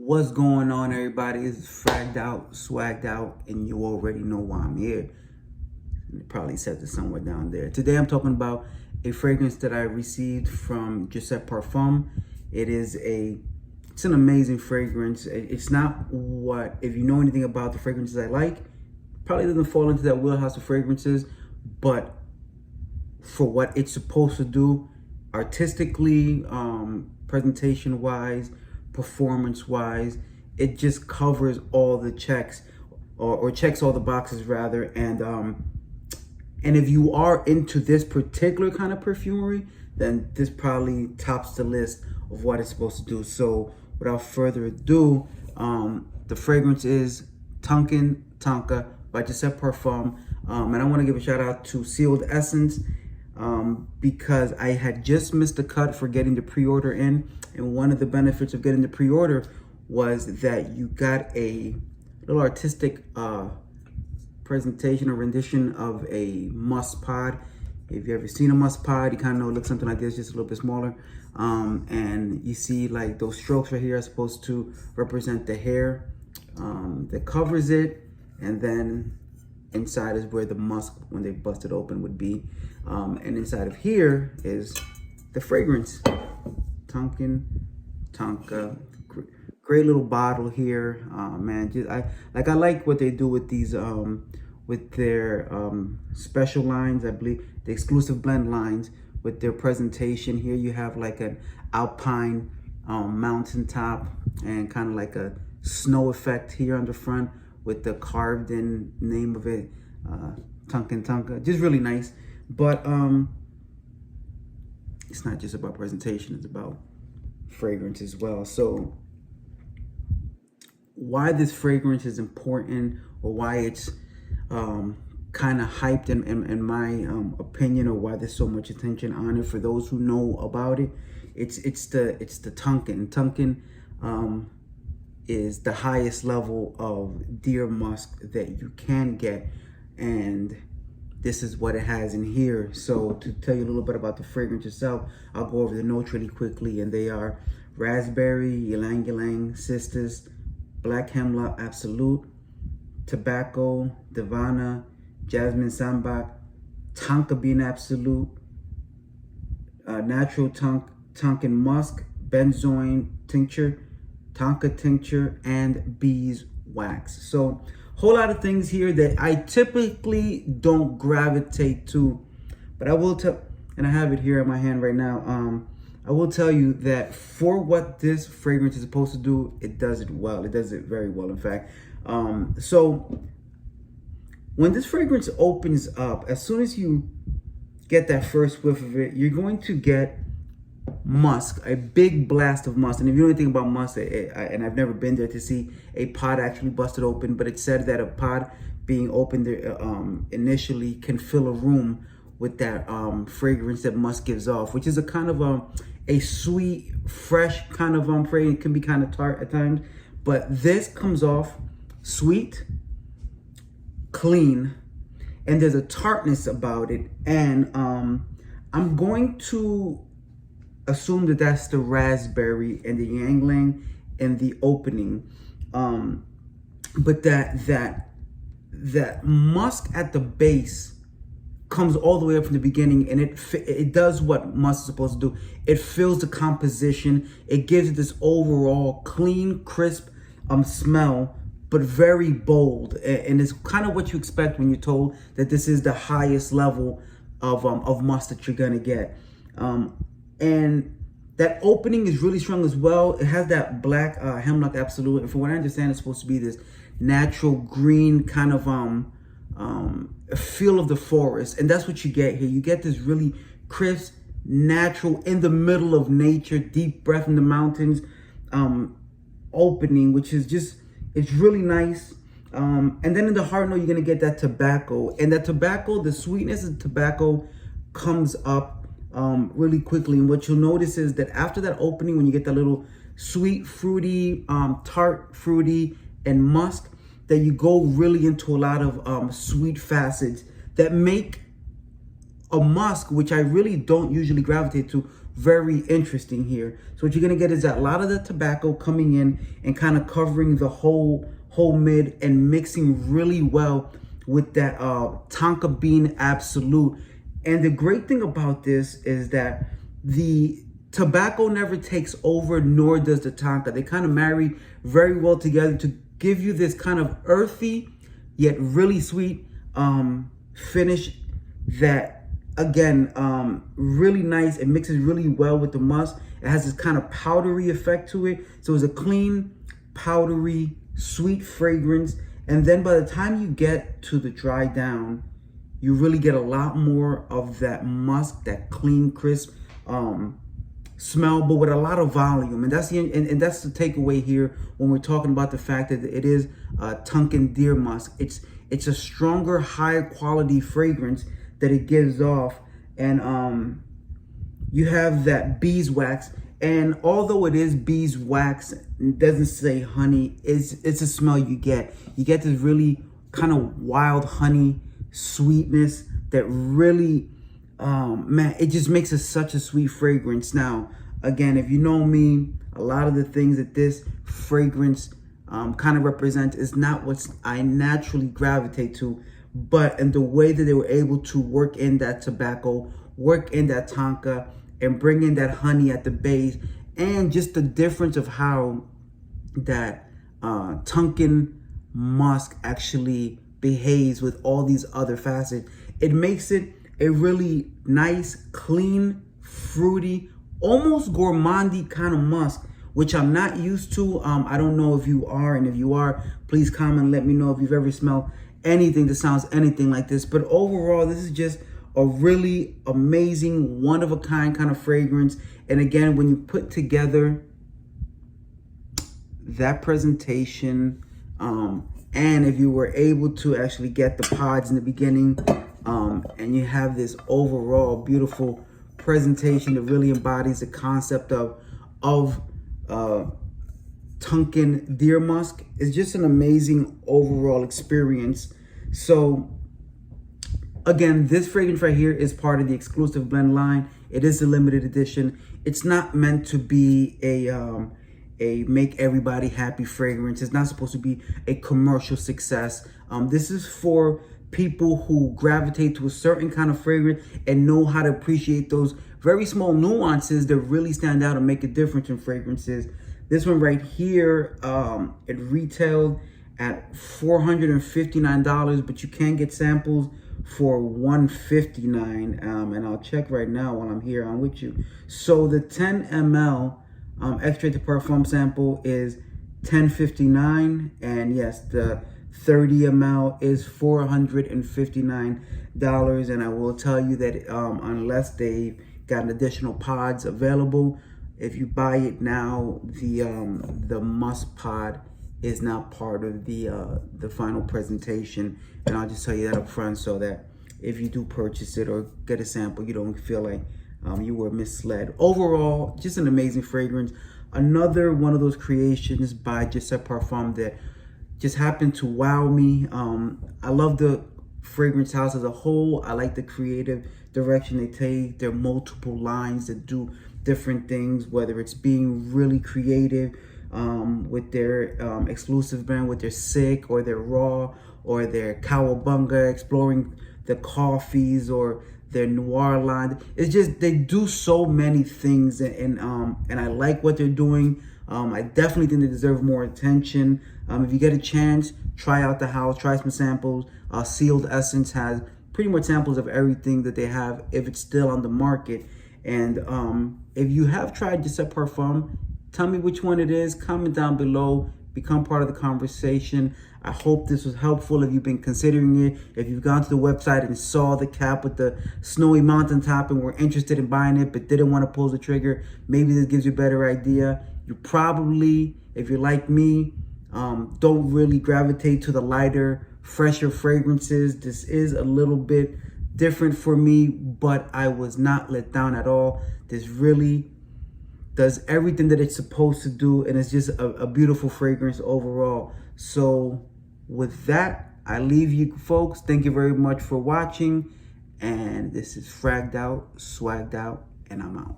What's going on, everybody? It's fragged out, swagged out, and you already know why I'm here. You probably said it somewhere down there. Today I'm talking about a fragrance that I received from Giuseppe Parfum. It's an amazing fragrance. It's not what, if you know anything about the fragrances I like, probably doesn't fall into that wheelhouse of fragrances, but for what it's supposed to do, artistically, presentation-wise, performance-wise, it just covers all the checks, or checks all the boxes rather. And if you are into this particular kind of perfumery, then this probably tops the list of what it's supposed to do. So without further ado, the fragrance is Tonkin Tonka by Giuseppe Parfum. And I want to give a shout out to Sealed Essence, because I had just missed the cut for getting the pre-order in. And one of the benefits of getting the pre-order was that you got a little artistic presentation or rendition of a musk pod. If you've ever seen a musk pod, you kind of know it looks something like this, just a little bit smaller. And you see like those strokes right here are supposed to represent the hair that covers it. And then inside is where the musk, when they bust it open, would be. And inside of here is the fragrance. Tonkin Tonka. Great little bottle here. Man, I like what they do with these with their special lines. I believe the exclusive blend lines with their presentation. Here you have like an alpine mountaintop and kind of like a snow effect here on the front with the carved in name of it, Tonkin Tonka. Just really nice. But it's not just about presentation, it's about fragrance as well. So why this fragrance is important, or why it's kind of hyped in my opinion, or why there's so much attention on it for those who know about it, it's the Tonkin. Tonkin is the highest level of deer musk that you can get, and this is what it has in here. So to tell you a little bit about the fragrance itself, I'll go over the notes really quickly, and they are raspberry, Ylang-Ylang, Cistus, black hemlock, absolute, tobacco, Davana, Jasmine, Sambac, tonka bean, absolute, natural Tonkin musk, Benzoin tincture, tonka tincture, and beeswax. So whole lot of things here that I typically don't gravitate to, but I will tell, and I have it here in my hand right now. I will tell you that for what this fragrance is supposed to do, it does it well. It does it very well, in fact. So when this fragrance opens up, as soon as you get that first whiff of it, you're going to get musk, a big blast of musk. And if you know anything about musk, and I've never been there to see a pod actually busted open, but it said that a pod being opened initially can fill a room with that fragrance that musk gives off, which is a kind of a sweet, fresh kind of fragrance. It can be kind of tart at times, but this comes off sweet, clean, and there's a tartness about it. And I'm going to assume that that's the raspberry and the Ylang-Ylang and the opening, but that musk at the base comes all the way up from the beginning, and it does what musk is supposed to do. It fills the composition. It gives it this overall clean, crisp smell, but very bold, and it's kind of what you expect when you're told that this is the highest level of musk that you're gonna get. And that opening is really strong as well. It has that black hemlock absolute, and from what I understand, it's supposed to be this natural green kind of feel of the forest, and that's what you get here. You get this really crisp, natural, in the middle of nature, deep breath in the mountains opening, which is just, it's really nice. And then in the heart note, you're gonna get that tobacco, and that tobacco, the sweetness of tobacco comes up really quickly. And what you'll notice is that after that opening, when you get that little sweet, fruity, tart, fruity, and musk, that you go really into a lot of sweet facets that make a musk, which I really don't usually gravitate to, very interesting here. So what you're gonna get is that a lot of the tobacco coming in and kind of covering the whole mid and mixing really well with that Tonka Bean Absolute. And the great thing about this is that the tobacco never takes over, nor does the Tonka. They kind of marry very well together to give you this kind of earthy yet really sweet finish that, again, really nice. It mixes really well with the musk. It has this kind of powdery effect to it. So it's a clean, powdery, sweet fragrance. And then by the time you get to the dry down, you really get a lot more of that musk, that clean, crisp smell, but with a lot of volume. And that's and that's the takeaway here when we're talking about the fact that it is Tonkin deer musk. It's a stronger, higher quality fragrance that it gives off. And you have that beeswax. And although it is beeswax, it doesn't say honey, it's a smell you get. You get this really kind of wild honey sweetness that really, man, it just makes it such a sweet fragrance. Now, again, if you know me, a lot of the things that this fragrance kind of represents is not what I naturally gravitate to, but in the way that they were able to work in that tobacco, work in that Tonka, and bring in that honey at the base, and just the difference of how that Tonkin musk actually behaves with all these other facets. It makes it a really nice, clean, fruity, almost gourmandy kind of musk, which I'm not used to. I don't know if you are, and if you are, please comment and let me know if you've ever smelled anything that sounds anything like this. But overall, this is just a really amazing, one-of-a-kind kind of fragrance. And again, when you put together that presentation, and if you were able to actually get the pods in the beginning, and you have this overall beautiful presentation that really embodies the concept of Tonkin deer musk, it's just an amazing overall experience. So again, this fragrance right here is part of the exclusive blend line. It is a limited edition. It's not meant to be a make everybody happy fragrance. It's not supposed to be a commercial success. This is for people who gravitate to a certain kind of fragrance and know how to appreciate those very small nuances that really stand out and make a difference in fragrances. This one right here, it retailed at $459, but you can get samples for $159. And I'll check right now while I'm here on with you. So the 10 ml extrait de parfum sample is $10.59, and yes, the 30 ml is $459. And I will tell you that unless they've got additional pods available, if you buy it now, the musk pod is not part of the final presentation. And I'll just tell you that up front, so that if you do purchase it or get a sample, you don't feel like you were misled. Overall, just an amazing fragrance. Another one of those creations by Gisette Parfum that just happened to wow me. I love the fragrance house as a whole. I like the creative direction they take. There are multiple lines that do different things, whether it's being really creative with their exclusive brand, with their Sick or their Raw or their Cowabunga, exploring the coffees, or their noir line. It's just, they do so many things, and I like what they're doing. I definitely think they deserve more attention. If you get a chance, try out the house, try some samples. Sealed Essence has pretty much samples of everything that they have, if it's still on the market. And if you have tried Gisette Parfum, tell me which one it is. Comment down below. Become part of the conversation. I hope this was helpful. If you've been considering it, if you've gone to the website and saw the cap with the snowy mountaintop and were interested in buying it but didn't want to pull the trigger, maybe this gives you a better idea. You probably, if you're like me, don't really gravitate to the lighter, fresher fragrances. This is a little bit different for me, but I was not let down at all. This really does everything that it's supposed to do, and it's just a beautiful fragrance overall. So with that, I leave you folks. Thank you very much for watching, and this is Fragged Out, Swagged Out, and I'm out.